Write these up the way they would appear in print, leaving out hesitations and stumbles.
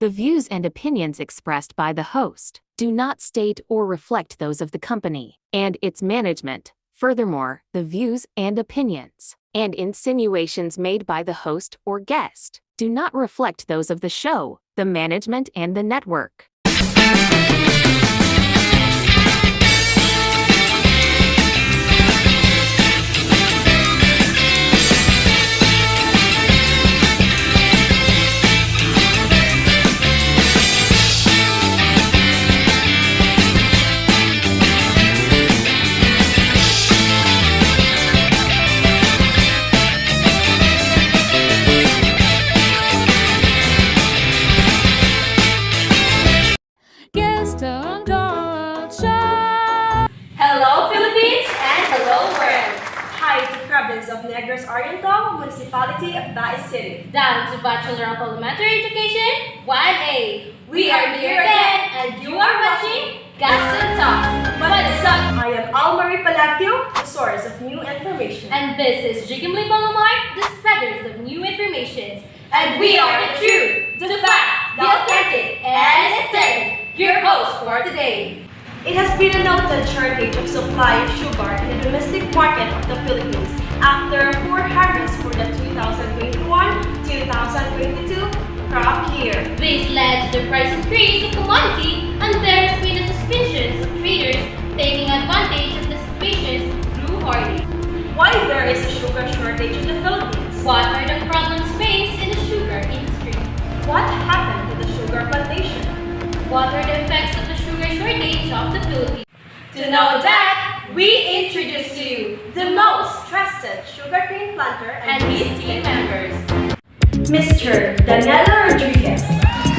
The views and opinions expressed by the host do not state or reflect those of the company and its management. Furthermore, the views and opinions and insinuations made by the host or guest do not reflect those of the show, the management, and the network. Gaston. Hello Philippines and hello world! Hi to province of Negros Oriental, municipality of Baez City. Down to Bachelor of Elementary Education 1A. We are here again and you are watching Gaston Talks. What's up? I am Almarie Palagio, the source of new information. And this is Jigimli Palomar, the spreaders of new information. And we are the true, the fact, the authentic, and aesthetic, your host for today. It has been a noted shortage of supply of sugar in the domestic market of the Philippines after a poor harvest for the 2021-2022 crop year. This led to the price increase of commodity, and there has been a suspicion of traders taking advantage of the situation through hoarding. Why there is a sugar shortage in the Philippines? What are the problems faced in the sugar industry? What happened to the sugar plantation? What are the effects of the sugar shortage of the Philippines? To know that, we introduce to you the most trusted sugarcane planter And his team members. Mr. Danilo Rodriguez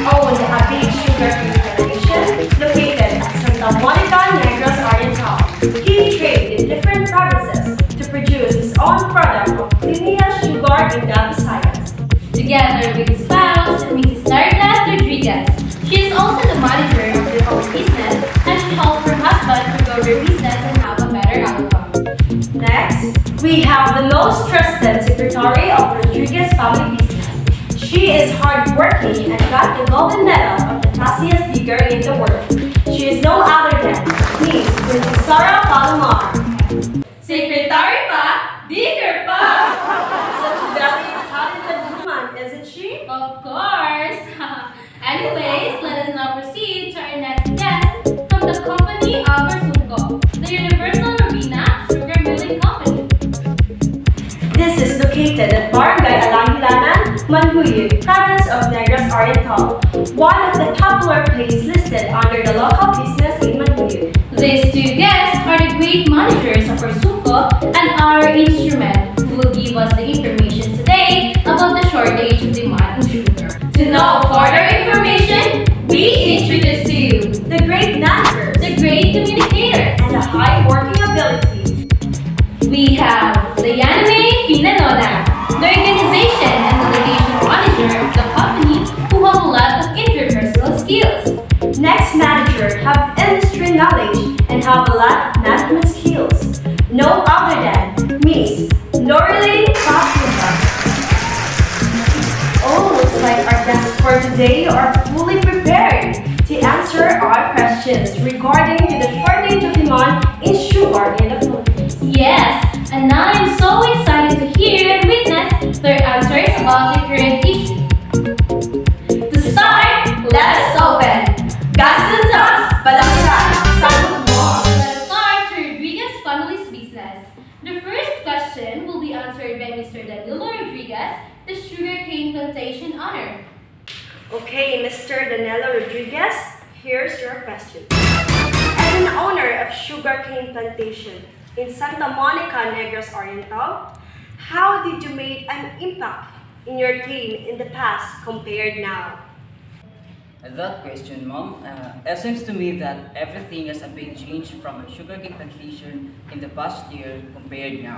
owns a big sugarcane plantation located at Santa Monica, Negros Oriental. He trades in different provinces to produce his own product of linear sugar in the Visayas. Together with his spouse, Mrs. Narda Rodriguez. She is also the manager of their own business and she helps her husband to grow their business and have a better outcome. Next, we have the most trusted secretary of Rodriguez Family Business. She is hardworking and got the golden medal of the fastest digger in the world. She is no other than Miss Princess Sarah Palomar. Secretary pa, digger pa! Such a very talented woman, isn't she? Of course! Anyways, let us now proceed to our next guest from the company of Sunco, the Universal Marina Sugar Milling Company. This is located at Barangay Alangilanan, Manhuyud, province of Negros Oriental, one of the popular places listed under the local business in Manhuyud. These two guests are the great managers of our Sunco and our instrument who will give us the information today about the shortage of demand in sugar. To know further information, we introduce to you the great manager, The great communicator. and the high working abilities. We have the Yaname Pinalona, the organization and delegation manager of the company who have a lot of interpersonal skills. Next manager have industry knowledge and have a lot of management skills. No other than Miss Loreline Papunta. Oh, looks like our guests for today are fully prepared to answer our questions regarding the shortage of demand in sugar in the Philippines. Yes, and now I'm so excited to hear and witness their answers about the current issue. To start, let's open Gaston Talks, Balansag, Sagot Mo. Let's start to Rodriguez family's business. The first question will be answered by Mr. Danilo Rodriguez, the sugarcane plantation owner. Okay, Mr. Danilo Rodriguez, here's your question. As an owner of sugarcane plantation in Santa Monica, Negros Oriental, how did you make an impact in your team in the past compared now? That question, Mom, it seems to me that everything has a big change from a sugarcane plantation in the past year compared now.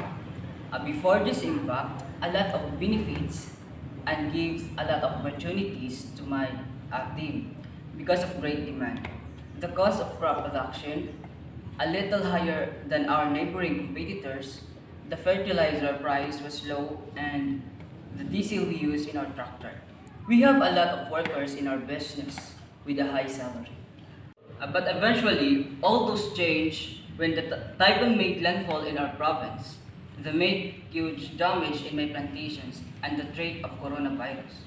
Before this impact, a lot of benefits and gives a lot of opportunities to my team because of great demand. The cost of crop production, a little higher than our neighboring competitors, the fertilizer price was low, and the diesel we use in our tractor. We have a lot of workers in our business with a high salary. But eventually, all those changed when the typhoon made landfall in our province. They made huge damage in my plantations and the threat of coronavirus.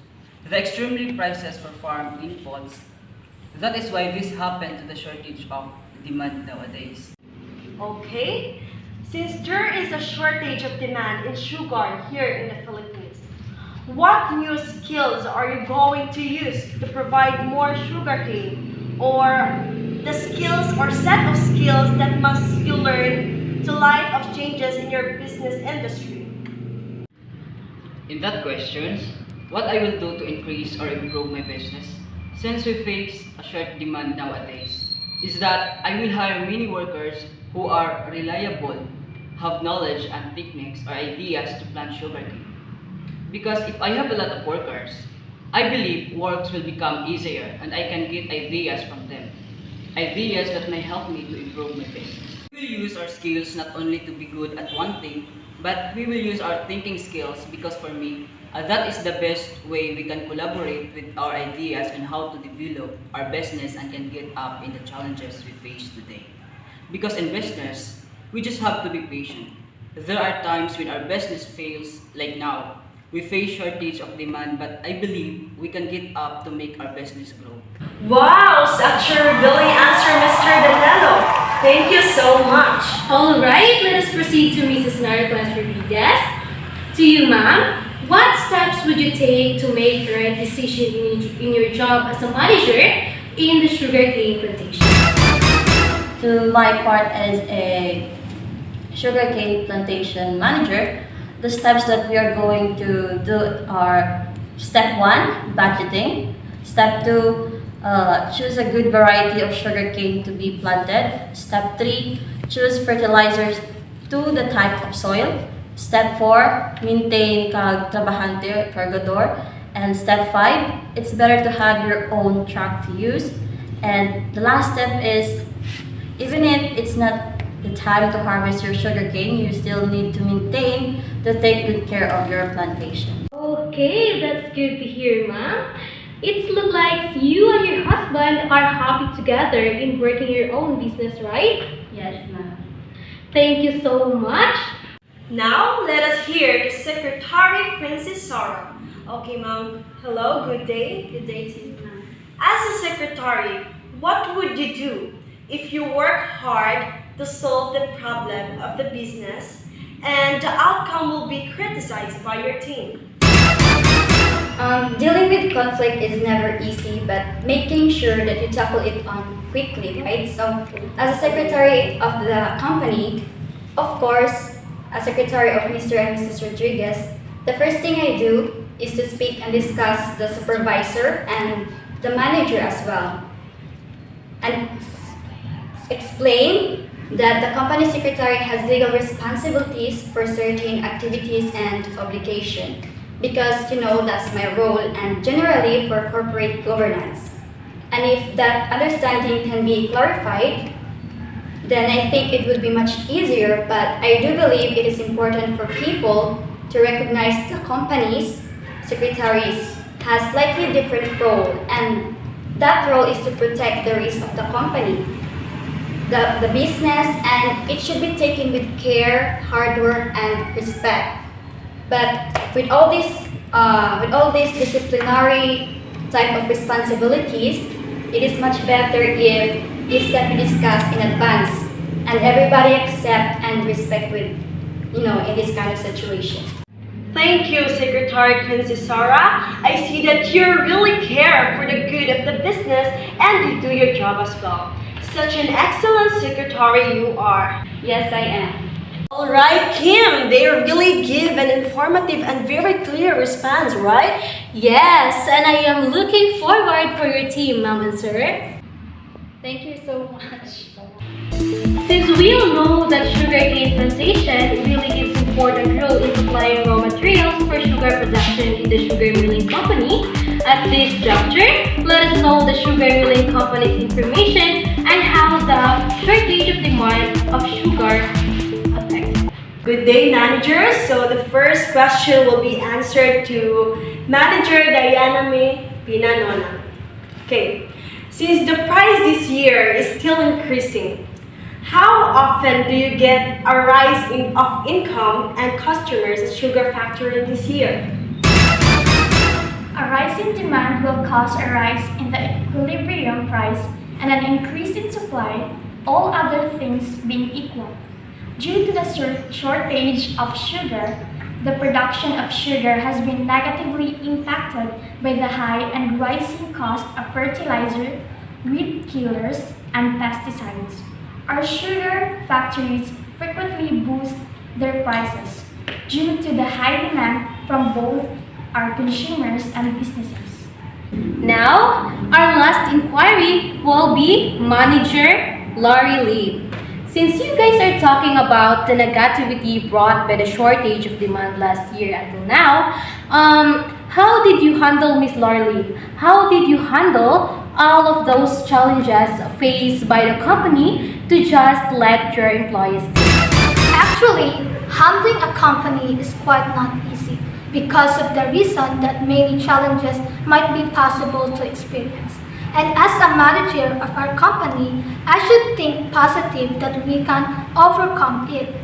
The extremely prices for farm inputs. That is why this happened to the shortage of demand nowadays. Okay, since there is a shortage of demand in sugar here in the Philippines, what new skills are you going to use to provide more sugarcane? Or the skills or set of skills that must you learn to light of changes in your business industry? In that question, what I will do to increase or improve my business, since we face a short demand nowadays, is that I will hire many workers who are reliable, have knowledge and techniques or ideas to plant sugarcane. Because if I have a lot of workers, I believe works will become easier and I can get ideas from them. Ideas that may help me to improve my business. We will use our skills not only to be good at one thing, but we will use our thinking skills because for me, that is the best way we can collaborate with our ideas on how to develop our business and can get up in the challenges we face today. Because in business, we just have to be patient. There are times when our business fails, like now. We face shortage of demand, but I believe we can get up to make our business grow. Wow, such a revealing answer, Mr. Danilo. Thank you so much. Alright, let us proceed to Mrs. Nariclas Rodriguez. To you, ma'am, what steps would you take to make the right decision in your job as a manager in the sugarcane plantation? To my part as a sugarcane plantation manager, the steps that we are going to do are step 1, budgeting. Step 2, choose a good variety of sugarcane to be planted. Step 3, choose fertilizers to the type of soil. Step 4, maintain trabahante, cargador. And step 5, it's better to have your own truck to use. And the last step is, even if it's not the time to harvest your sugarcane, you still need to maintain to take good care of your plantation. Okay, that's good to hear, ma'am. It looks like you and your husband are happy together in working your own business, right? Yes, ma'am. Thank you so much. Now, let us hear the Secretary, Princess Sarah. Okay, ma'am. Hello, good day. Good day to you, ma'am. As a secretary, what would you do if you work hard to solve the problem of the business and the outcome will be criticized by your team? Dealing with conflict is never easy, but making sure that you tackle it on quickly, right? So, as a secretary of the company, of course, as secretary of Mr. and Mrs. Rodriguez, the first thing I do is to speak and discuss the supervisor and the manager as well, and explain that the company secretary has legal responsibilities for certain activities and obligation, because that's my role and generally for corporate governance. And if that understanding can be clarified, then I think it would be much easier. But I do believe it is important for people to recognize the company's secretaries has slightly different role, and that role is to protect the risk of the company, the business, and it should be taken with care, hard work, and respect. But with all these disciplinary type of responsibilities, it is much better if this can be discussed in advance and everybody accept and respect with, in this kind of situation. Thank you, Secretary Princess Sarah. I see that you really care for the good of the business and you do your job as well. Such an excellent secretary you are. Yes, I am. Alright, Kim, they really give an informative and very clear response, right? Yes, and I am looking forward for your team, ma'am and sir. Thank you so much. Since we all know that sugarcane plantation really gives important role in supplying raw materials for sugar production in the sugar milling company, at this juncture, let us know the sugar milling company's information and how the shortage of demand of sugar affects. Good day, managers. So the first question will be answered to Manager Diana May Pinanona. Okay, since the price this year is still increasing, how often do you get a rise of income and customers at Sugar Factory this year? A rise in demand will cause a rise in the equilibrium price and an increase in supply, all other things being equal. Due to the shortage of sugar, the production of sugar has been negatively impacted by the high and rising cost of fertilizer, weed killers, and pesticides. Our sugar factories frequently boost their prices due to the high demand from both our consumers and businesses. Now, our last inquiry will be Manager Laurie Lee. Since you guys are talking about the negativity brought by the shortage of demand last year until now, how did you handle, Miss Laurie Lee? How did you handle all of those challenges faced by the company to just let your employees do? Actually, handling a company is quite not easy because of the reason that many challenges might be possible to experience. And as a manager of our company, I should think positive that we can overcome it.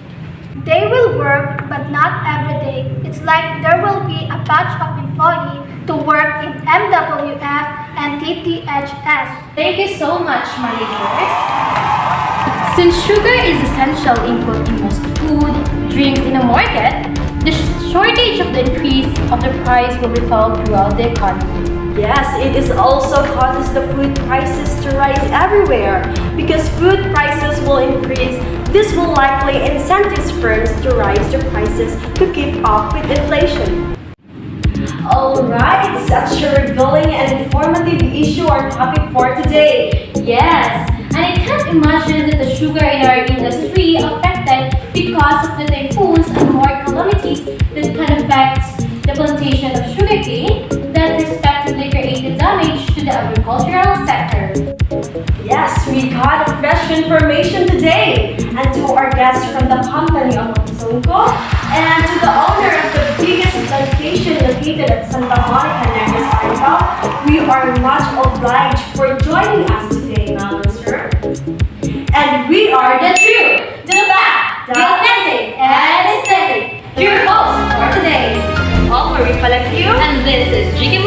They will work, but not every day. It's like there will be a batch of employees to work in MWF and TTHS. Thank you so much, managers. Since sugar is essential input in most food, drinks in the market, the shortage of the increase of the price will be felt throughout the economy. Yes, it is also causes the food prices to rise everywhere. Because food prices will increase, this will likely incentivize firms to raise their prices to keep up with inflation. Alright, such a revealing and informative issue or topic for today. Yes, and I can't imagine that the sugar in our industry affected because of the typhoons and more calamities that can affect the plantation of sugarcane that respectively created damage to the agricultural sector. Yes, we got fresh information today. And to our guests from the company of Zonko and to the owner of the biggest plantation located at Santa Monica, Negros, Arca, we are much obliged for joining us today, Ma'am and Sir. And we are the true, the back, the authentic, and aesthetic, your hosts for today. All Marie Palakio, and this is Jiggy